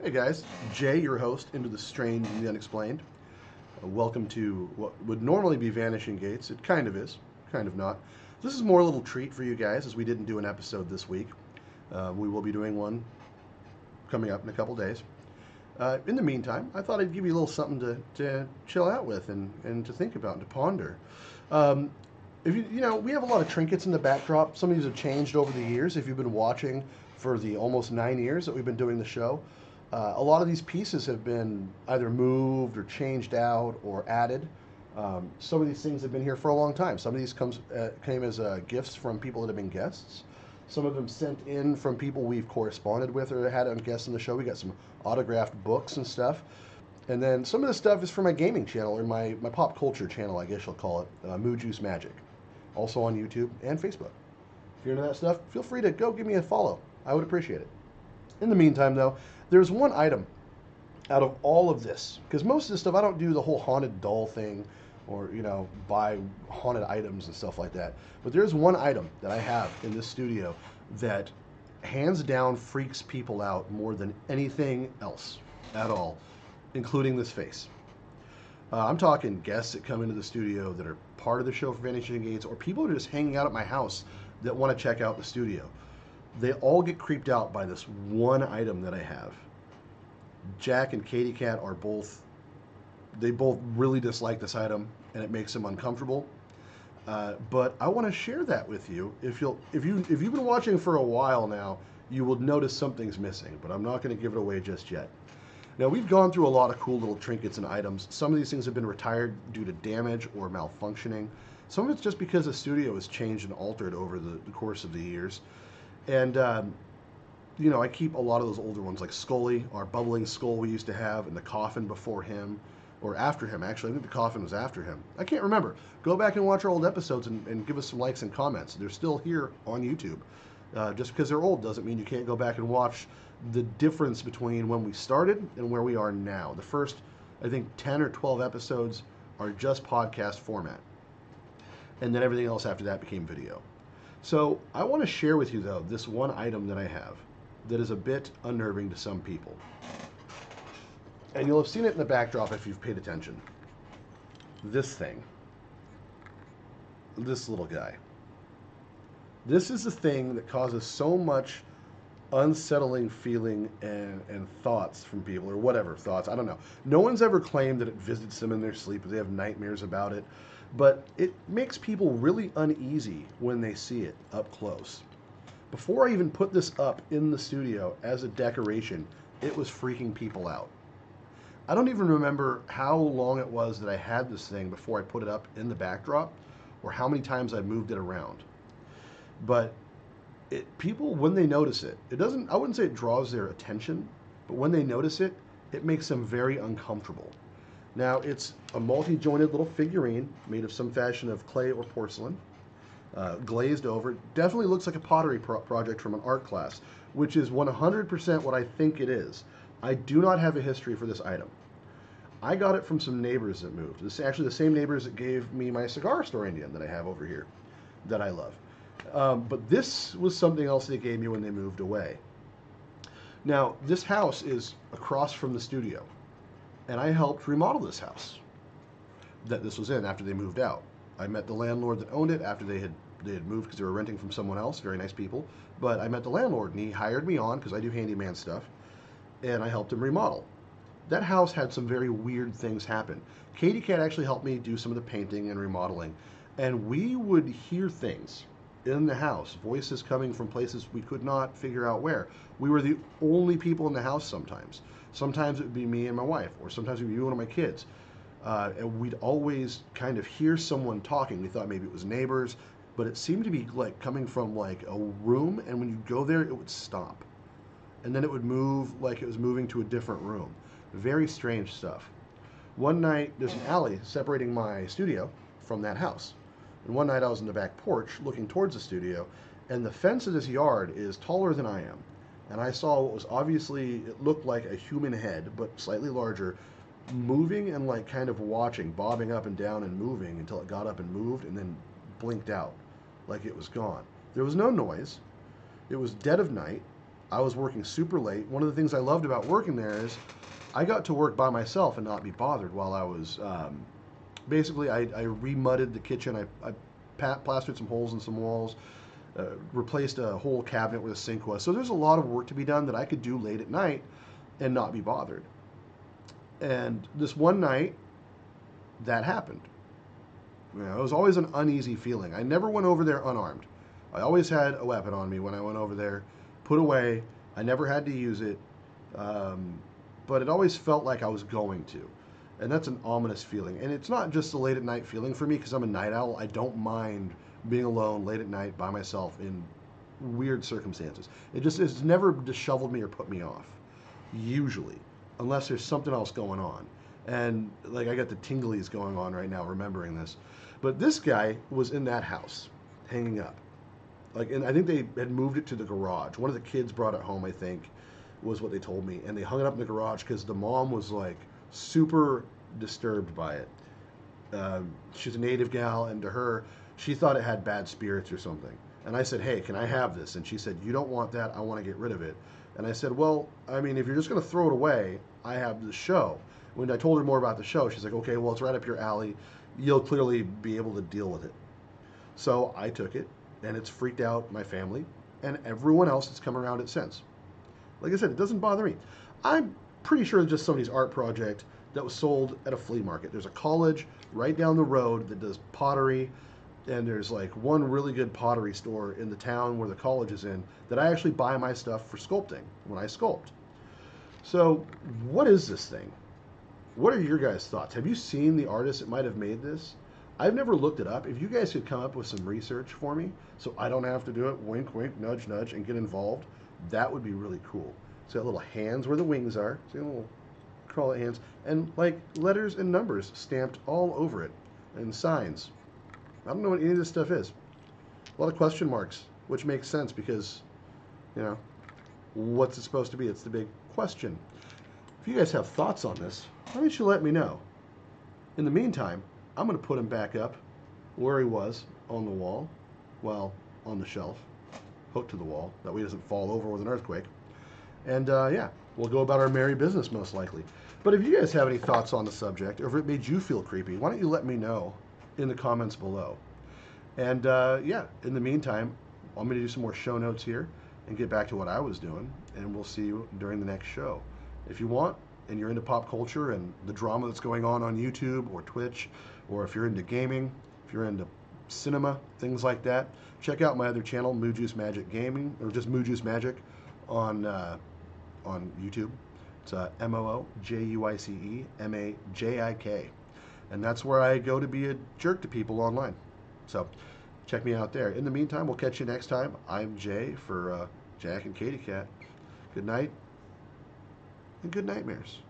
Hey guys, Jay, your host, Into the Strange and the Unexplained. Welcome to what would normally be Vanishing Gates. It kind of is, kind of not. This is more a little treat for you guys as we didn't do an episode this week. We will be doing one coming up in a couple days. In the meantime, I thought I'd give you a little something to chill out with and to think about and to ponder. Um, if we have a lot of trinkets in the backdrop. Some of these have changed over the years. If you've been watching for the almost 9 years that we've been doing the show, a lot of these pieces have been either moved or changed out or added. Some of these things have been here for a long time. Some of these came as gifts from people that have been guests. Some of them sent in from people we've corresponded with or had on guests on the show. We got some autographed books and stuff. And then some of the stuff is from my gaming channel or my pop culture channel, I guess you'll call it, Moo Juice Magic. Also on YouTube and Facebook. If you're into that stuff, feel free to go give me a follow. I would appreciate it. In the meantime, though, there's one item out of all of this, because most of this stuff I don't do the whole haunted doll thing or, buy haunted items and stuff like that. But there's one item that I have in this studio that hands down freaks people out more than anything else at all, including this face. I'm talking guests that come into the studio that are part of the show for Vanishing Gates, or people that are just hanging out at my house that want to check out the studio. They all get creeped out by this one item that I have. Jack and Katie Cat are they both really dislike this item, and it makes them uncomfortable. But I want to share that with you. If you've been watching for a while now, you will notice something's missing, but I'm not going to give it away just yet. Now, we've gone through a lot of cool little trinkets and items. Some of these things have been retired due to damage or malfunctioning. Some of it's just because the studio has changed and altered over the course of the years. And, I keep a lot of those older ones, like Scully, our bubbling skull we used to have, and the coffin before him, or after him, actually. I think the coffin was after him. I can't remember. Go back and watch our old episodes and give us some likes and comments. They're still here on YouTube. Just because they're old doesn't mean you can't go back and watch the difference between when we started and where we are now. The first, I think, 10 or 12 episodes are just podcast format. And then everything else after that became video. So I want to share with you, though, this one item that I have that is a bit unnerving to some people. And you'll have seen it in the backdrop if you've paid attention. This thing. This little guy. This is the thing that causes so much unsettling feeling and thoughts from people, or whatever thoughts, I don't know. No one's ever claimed that it visits them in their sleep or they have nightmares about it, but it makes people really uneasy when they see it up close. Before I even put this up in the studio as a decoration, it was freaking people out. I don't even remember how long it was that I had this thing before I put it up in the backdrop, or how many times I moved it around. But people, when they notice it, I wouldn't say it draws their attention, but when they notice it, it makes them very uncomfortable. Now, it's a multi-jointed little figurine made of some fashion of clay or porcelain, glazed over. Definitely looks like a pottery project from an art class, which is 100% what I think it is. I do not have a history for this item. I got it from some neighbors that moved. This is actually the same neighbors that gave me my cigar store Indian that I have over here that I love. But this was something else they gave me when they moved away. Now, this house is across from the studio, and I helped remodel this house that this was in after they moved out. I met the landlord that owned it after they had moved because they were renting from someone else, very nice people. But I met the landlord, and he hired me on because I do handyman stuff, and I helped him remodel. That house had some very weird things happen. Katie Cat actually helped me do some of the painting and remodeling, and we would hear things in the house, voices coming from places we could not figure out where. We were the only people in the house sometimes. Sometimes it would be me and my wife, or sometimes it would be one of my kids. And we'd always kind of hear someone talking. We thought maybe it was neighbors, but it seemed to be like coming from like a room, and when you go there, it would stop. And then it would move like it was moving to a different room. Very strange stuff. One night, there's an alley separating my studio from that house. And one night I was in the back porch looking towards the studio, and the fence of this yard is taller than I am. And I saw what was obviously, it looked like a human head, but slightly larger, moving and like kind of watching, bobbing up and down and moving until it got up and moved and then blinked out like it was gone. There was no noise. It was dead of night. I was working super late. One of the things I loved about working there is I got to work by myself and not be bothered while I was basically I remudded the kitchen. I plastered some holes in some walls, replaced a whole cabinet where the sink was. So there's a lot of work to be done that I could do late at night and not be bothered. And this one night, that happened. It was always an uneasy feeling. I never went over there unarmed. I always had a weapon on me when I went over there, put away. I never had to use it, but it always felt like I was going to. And that's an ominous feeling. And it's not just a late at night feeling for me because I'm a night owl. I don't mind being alone late at night by myself in weird circumstances. It's never disheveled me or put me off, usually, unless there's something else going on. And like I got the tinglies going on right now remembering this. But this guy was in that house, hanging up. Like, and I think they had moved it to the garage. One of the kids brought it home, I think, was what they told me. And they hung it up in the garage because the mom was like super disturbed by it. She's a native gal, and to her, she thought it had bad spirits or something. And I said, hey, can I have this? And she said, you don't want that. I want to get rid of it. And I said, well, I mean, if you're just going to throw it away, I have the show. When I told her more about the show, she's like, okay, well, it's right up your alley. You'll clearly be able to deal with it. So I took it, and it's freaked out my family and everyone else that's come around it since. Like I said, it doesn't bother me. I'm pretty sure it's just somebody's art project that was sold at a flea market. There's a college right down the road that does pottery, and there's like one really good pottery store in the town where the college is in that I actually buy my stuff for sculpting when I sculpt. So what is this thing? What are your guys' thoughts? Have you seen the artist that might have made this? I've never looked it up. If you guys could come up with some research for me so I don't have to do it, wink, wink, nudge, nudge, and get involved, that would be really cool. It's got little hands where the wings are. See little crawly hands. And like letters and numbers stamped all over it. And signs. I don't know what any of this stuff is. A lot of question marks, which makes sense because, you know, what's it supposed to be? It's the big question. If you guys have thoughts on this, why don't you let me know? In the meantime, I'm going to put him back up where he was on the wall, well, on the shelf, hooked to the wall. That way he doesn't fall over with an earthquake. And yeah, we'll go about our merry business most likely. But if you guys have any thoughts on the subject, or if it made you feel creepy, why don't you let me know in the comments below. And yeah, in the meantime, I'm going to do some more show notes here and get back to what I was doing. And we'll see you during the next show. If you want, and you're into pop culture and the drama that's going on YouTube or Twitch, or if you're into gaming, if you're into cinema, things like that, check out my other channel, Moo Juice Magic Gaming, or just Moo Juice Magic on YouTube. It's MOOJUICEMAJIK. And that's where I go to be a jerk to people online. So check me out there. In the meantime, we'll catch you next time. I'm Jay for Jack and Katie Cat. Good night and good nightmares.